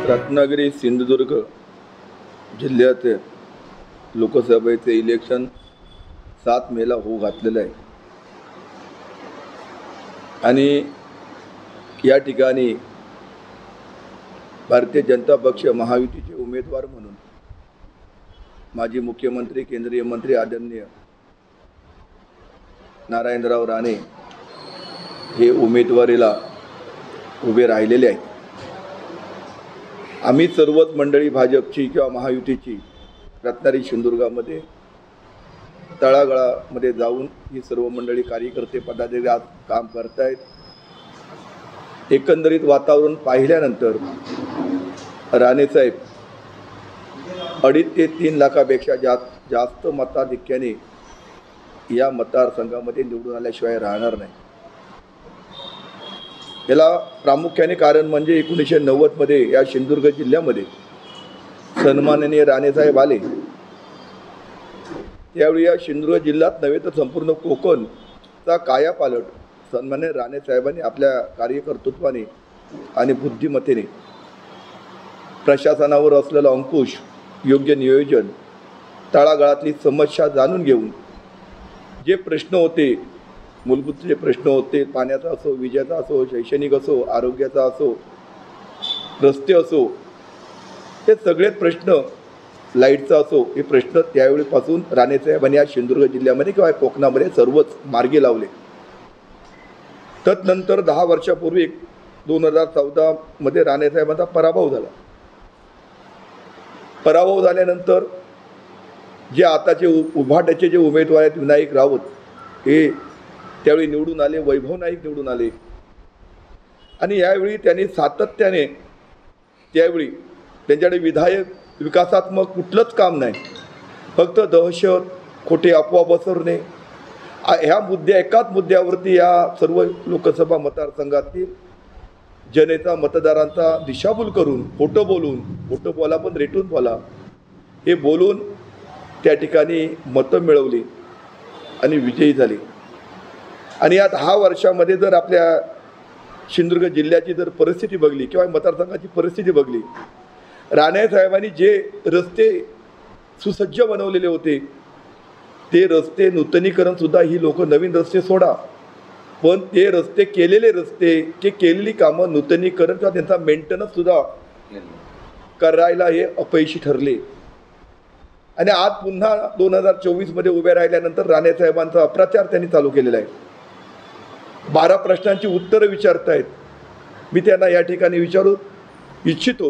रत्नागिरी सिंधुदुर्ग जिल्ह्याचे लोकसभेचे इलेक्शन 7 मेला होऊ घातलेलं आहे आणि या ठिकाणी भारतीय जनता पक्ष महायुतीचे उमेदवार म्हणून माजी मुख्यमंत्री केंद्रीय मंत्री आदरणीय नारायणराव राणे हे उमेदवारीला उभे राहिलेले आहेत। आम्ही सर्वच मंडळी भाजपची किंवा महायुतीची रत्नागिरी सिंधुदुर्गामध्ये तळागाळामध्ये जाऊन ही सर्व मंडळी कार्यकर्ते पदाधिकारी आज काम करतायत। एकंदरीत वातावरण पाहिल्यानंतर राणेसाहेब 2.5 ते 3 लाखापेक्षा जास्त मताधिक्याने या मतदारसंघामध्ये निवडून आल्याशिवाय राहणार नाही। याला प्रामुख्याने कारण म्हणजे 1990 मध्ये या सिंधुदुर्ग जिल्ह्यामध्ये सन्माननीय राणेसाहेब आले, त्यावेळी या सिंधुदुर्ग जिल्ह्यात नव्हे तर संपूर्ण कोकणचा कायापालट सन्माननीय राणेसाहेबांनी आपल्या कार्यकर्तृत्वाने आणि बुद्धिमत्तेने प्रशासनावर असलेला अंकुश, योग्य नियोजन, तळागाळातली समस्या जाणून घेऊन जे प्रश्न होते, मूलभूत जे प्रश्न होते, पाण्याचा असो, विजेचा असो, शैक्षणिक असो, आरोग्याचा असो, रस्ते असो, हे सगळे प्रश्न, लाईटचा असो, हे प्रश्न त्यावेळीपासून राणेसाहेबांनी या सिंधुदुर्ग जिल्ह्यामध्ये किंवा कोकणामध्ये सर्वच मार्गी लावले। तदनंतर 10 वर्षापूर्वी 2014 मध्ये राणेसाहेबांचा पराभव झाला। पराभव झाल्यानंतर जे आताचे उभाट्याचे जे उमेदवार आहेत, विनायक राऊत हे त्यावेळी निवडून आले, वैभव नाईक निवडून आले आणि यावेळी त्यांनी सातत्याने त्यावेळी त्यांच्याकडे विकासात्मक कुठलंच काम नाही, फक्त दहशत, खोटे अफवा पसरवणे, ह्या एकाच मुद्द्यावरती या सर्व लोकसभा मतदारसंघातील जनतेचा, मतदारांचा दिशाभूल करून, खोटं बोला पण रेटून बोला, हे बोलून त्या ठिकाणी मतं मिळवली आणि विजयी झाले। आणि या 10 वर्षामध्ये जर आपल्या सिंधुदुर्ग जिल्ह्याची जर परिस्थिती बघली किंवा मतदारसंघाची परिस्थिती बघली, राणेसाहेबांनी जे रस्ते सुसज्ज बनवलेले होते ते रस्ते नूतनीकरणसुद्धा ही लोक नवीन रस्ते सोडा, पण ते रस्ते केलेली कामं नूतनीकरण किंवा त्यांचा मेंटेनन्ससुद्धा करायला हे अपयशी ठरले। आणि आज पुन्हा 2024 मध्ये उभे राहिल्यानंतर राणेसाहेबांचा अप्रचार त्यांनी चालू केलेला आहे। 12 प्रश्नांची उत्तरं विचारतायत। मी त्यांना या ठिकाणी विचारू इच्छितो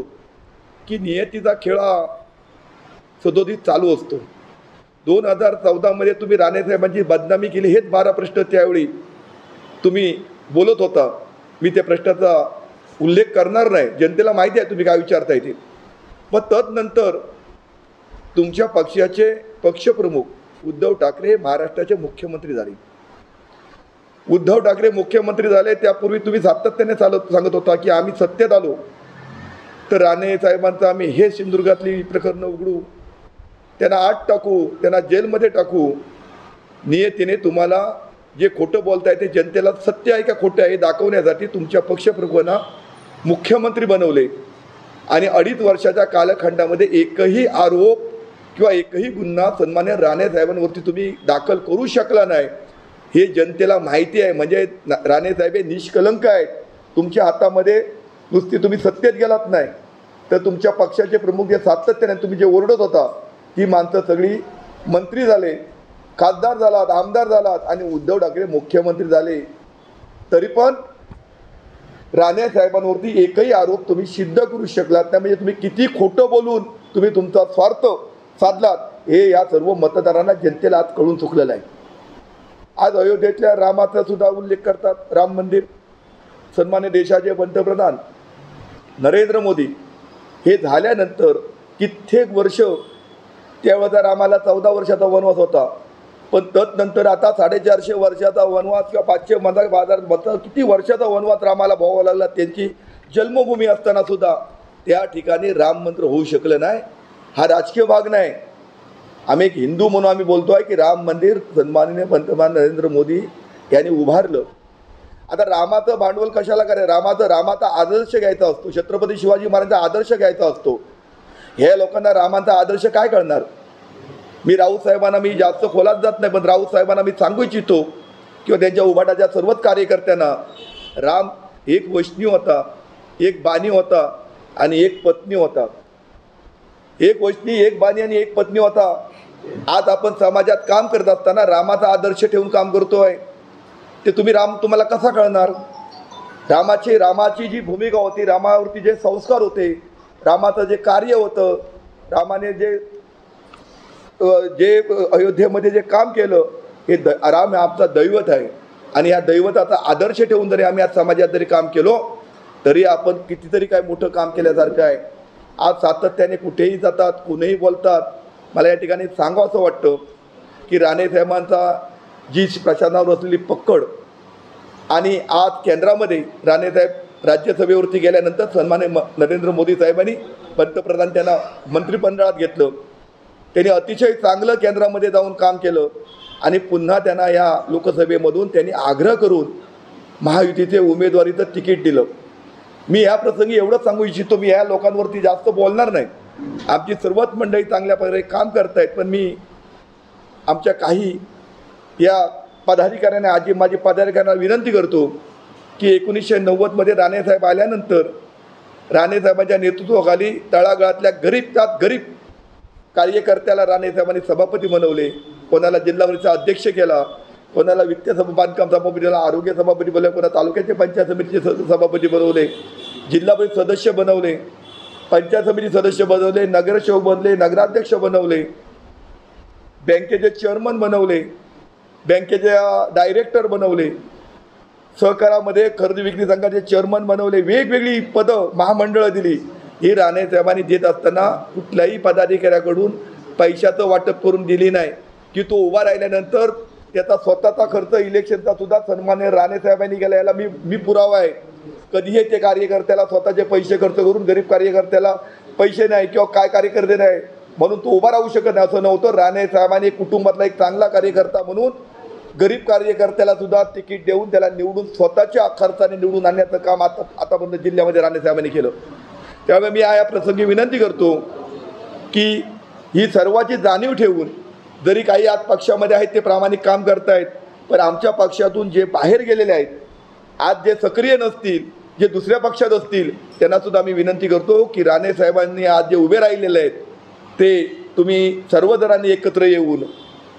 की नियतीचा खेळ हा सदोदित चालू असतो। 2014 मध्ये तुम्ही राणेसाहेबांची बदनामी केली, हेच 12 प्रश्न त्यावेळी तुम्ही बोलत होता। मी त्या प्रश्नाचा उल्लेख करणार नाही, जनतेला माहिती आहे तुम्ही काय विचारताय ते। पण तदनंतर तुमच्या पक्षाचे पक्षप्रमुख उद्धव ठाकरे हे महाराष्ट्राचे मुख्यमंत्री झाले। उद्धव ठाकरे मुख्यमंत्री झाले त्यापूर्वी तुम्ही सातत्याने सांगत होता की आम्ही सत्तेत आलो तर राणेसाहेबांचं आम्ही हे सिंधुदुर्गातली प्रकरणं उघडू, त्यांना आत टाकू, त्यांना जेलमध्ये टाकू। नियतीने तुम्हाला जे खोटं बोलताय ते जनतेला सत्य आहे का खोटं आहे हे दाखवण्यासाठी तुमच्या पक्षप्रमुखांना मुख्यमंत्री बनवले आणि 2.5 वर्षाच्या कालखंडामध्ये एकही आरोप किंवा एकही गुन्हा सन्मान्य राणेसाहेबांवरती तुम्ही दाखल करू शकला नाही, हे जनतेला माहिती आहे। म्हणजे राणेसाहेब हे निष्कलंक आहेत। तुमच्या हातामध्ये नुसती तुम्ही सत्तेत गेलात नाही तर तुमच्या पक्षाचे प्रमुख जे सातत्याने तुम्ही जे ओरडत होता ती माणसं सगळी मंत्री झाले, खासदार झालात, आमदार झालात आणि उद्धव ठाकरे मुख्यमंत्री झाले, तरी पण राणेसाहेबांवरती एकही आरोप तुम्ही सिद्ध करू शकलात नाही। म्हणजे तुम्ही किती खोटं बोलून तुम्ही तुमचा स्वार्थ साधलात हे या सर्व मतदारांना, जनतेला आज कळून चुकलेलं आहे। आज अयोध्येतल्या रामाचा सुद्धा उल्लेख करतात, राम मंदिर। सन्मान्य देशाचे पंतप्रधान नरेंद्र मोदी हे झाल्यानंतर कित्येक वर्ष, त्यावेळेचा रामाला 14 वर्षाचा वनवास होता, पण तदनंतर आता 450 वर्षाचा वनवास किंवा 500 किती वर्षाचा वनवास रामाला भोगावा लागला। त्यांची जन्मभूमी असताना सुद्धा त्या ठिकाणी राम मंदिर होऊ शकलं नाही। हा राजकीय भाग नाही, आम्ही एक हिंदू म्हणून आम्ही बोलतो आहे की राम मंदिर सन्माननीय पंतप्रधान नरेंद्र मोदी यांनी उभारलं आता रामाचं भांडवल कशाला करायचं? रामाचा आदर्श घ्यायचा असतो, छत्रपती शिवाजी महाराजांचा आदर्श घ्यायचा असतो. हे लोकांना रामाचा आदर्श काय कळणार? मी राऊत साहेबांना मी जास्त खोलात जात नाही, पण राऊत साहेबांना मी सांगू इच्छितो किंवा त्यांच्या उभाटाच्या सर्वच कार्यकर्त्यांना, राम एक वैष्णव होता, एक बाणी होता आणि एक पत्नी होता. एक वैष्णी, एक बाणी आणि एक पत्नी होता. आज आपण समाजात काम करत असताना रामाचा आदर्श ठेवून काम करतोय, ते तुम्हाला कसा कळणार? रामाची जी भूमिका होती, रामावरती जे संस्कार होते, रामाचं जे कार्य होतं, रामाने जे अयोध्येमध्ये जे काम केलं, हे राम आमचा दैवत आहे. आणि या दैवताचा आदर्श ठेवून जरी आम्ही आज समाजात जरी काम केलो तरी आपण कितीतरी काय मोठं काम केल्यासारखं आहे. आज सातत्याने कुठेही जातात, कुणीही बोलतात. मला या ठिकाणी सांगावं असं वाटतं की राणे साहेबांचा जी प्रशासनावर असलेली पकड आणि आज केंद्रामध्ये राणेसाहेब राज्यसभेवरती गेल्यानंतर सन्मान्य नरेंद्र मोदी साहेबांनी पंतप्रधान त्यांना मंत्रिमंडळात घेतलं. त्यांनी अतिशय चांगलं केंद्रामध्ये जाऊन काम केलं आणि पुन्हा त्यांना या लोकसभेमधून त्यांनी आग्रह करून महायुतीचे उमेदवारीचं तिकीट दिलं. मी या प्रसंगी एवढंच सांगू इच्छितो, मी या लोकांवरती जास्त बोलणार नाही. आमची सर्वच मंडळी चांगल्या प्रकारे काम करतायत, पण मी आमच्या काही या पदाधिकाऱ्यांना माझी पदाधिकाऱ्यांना विनंती करतो की 1990मध्ये राणेसाहेब आल्यानंतर राणेसाहेबांच्या नेतृत्वाखाली तळागाळातल्या गरीब कार्यकर्त्याला राणेसाहेबांनी सभापती बनवले. कोणाला जिल्हा परिषद अध्यक्ष केला, कोणाला वित्त बांधकाम सभापती बनवला, आरोग्य सभापती बनवले, कोणा तालुक्याचे पंचायत समितीचे सभापती बनवले, जिल्हा परिषद सदस्य बनवले, पंचायत समिती सदस्य बनवले, नगरसेवक बनवले, नगराध्यक्ष बनवले, बँकेचे चेअरमन बनवले, बँकेचे डायरेक्टर बनवले, सहकारामध्ये खरेदी विक्री संघाचे चेअरमन बनवले, वेगवेगळी पदं महामंडळं दिली. ही राणेसाहेबांनी देत असताना कुठल्याही पदाधिकाऱ्याकडून पैशाचं वाटप करून दिली नाही की तो उभा राहिल्यानंतर त्याचा स्वतःचा खर्च इलेक्शनचा सुद्धा सन्मान्य राणेसाहेबांनी केला. याला मी पुरावा आहे. कधीही ते कार्यकर्त्याला स्वतःचे पैसे खर्च करून गरीब कार्यकर्त्याला पैसे नाही किंवा काय कार्यकर्ते नाही म्हणून तो उभा राहू शकत नाही असं नव्हतं. राणेसाहेबांनी कुटुंबातला एक चांगला कार्यकर्ता म्हणून गरीब कार्यकर्त्याला सुद्धा तिकीट देऊन त्याला निवडून स्वतःच्या खर्चाने निवडून आणण्याचं काम आतापर्यंत जिल्ह्यामध्ये राणेसाहेबांनी केलं. त्यामुळे मी या प्रसंगी विनंती करतो की ही सर्वांची जाणीव ठेवून, जरी काही आज पक्षामध्ये आहेत ते प्रामाणिक काम करतायत, पण आमच्या पक्षातून जे बाहेर गेलेले आहेत, आज जे सक्रिय नसतील, जे दुसऱ्या पक्षात असतील, त्यांनासुद्धा मी विनंती करतो की राणेसाहेबांनी आज जे उभे राहिलेले आहेत ते तुम्ही सर्वजणांनी एकत्र येऊन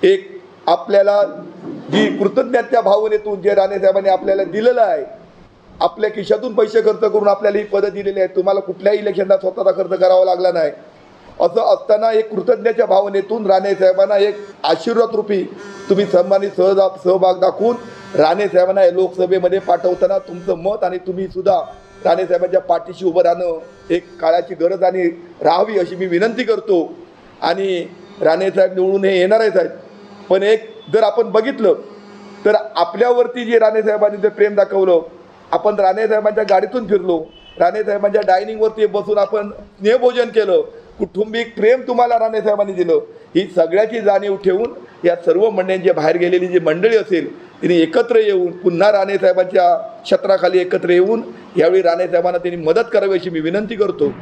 एक आपल्याला जी कृतज्ञतेच्या भावनेतून जे राणेसाहेबांनी आपल्याला दिलेलं आहे, आपल्या खिशातून पैसे खर्च करून आपल्याला ही पदं दिलेली आहेत, तुम्हाला कुठल्याही इलेक्शनला स्वतःचा खर्च करावा लागला नाही, असं असताना एक कृतज्ञतेच्या भावनेतून राणेसाहेबांना एक आशीर्वाद रूपी तुम्ही सन्मानित सहभाग दाखवून राणेसाहेबांना लोकसभेमध्ये पाठवताना तुमचं मत आणि तुम्ही सुद्धा राणेसाहेबांच्या पाठीशी उभं राहणं एक काळाची गरज आणि राहावी अशी मी विनंती करतो. आणि राणेसाहेब निवडून हे येणारच आहेत, पण एक जर आपण बघितलं तर आपल्यावरती जे राणेसाहेबांनी जे प्रेम दाखवलं, आपण राणेसाहेबांच्या गाडीतून फिरलो, राणेसाहेबांच्या डायनिंगवरती बसून आपण स्नेहभोजन केलं, कुटुंबिक प्रेम तुम्हाला राणेसाहेबांनी दिलं, ही सगळ्याची जाणीव ठेवून या सर्व मंडळींची बाहेर गेलेली जी मंडळी असेल तिने एकत्र येऊन पुन्हा राणेसाहेबांच्या छत्राखाली एकत्र येऊन यावेळी राणेसाहेबांना त्यांनी मदत करावी अशी मी विनंती करतो.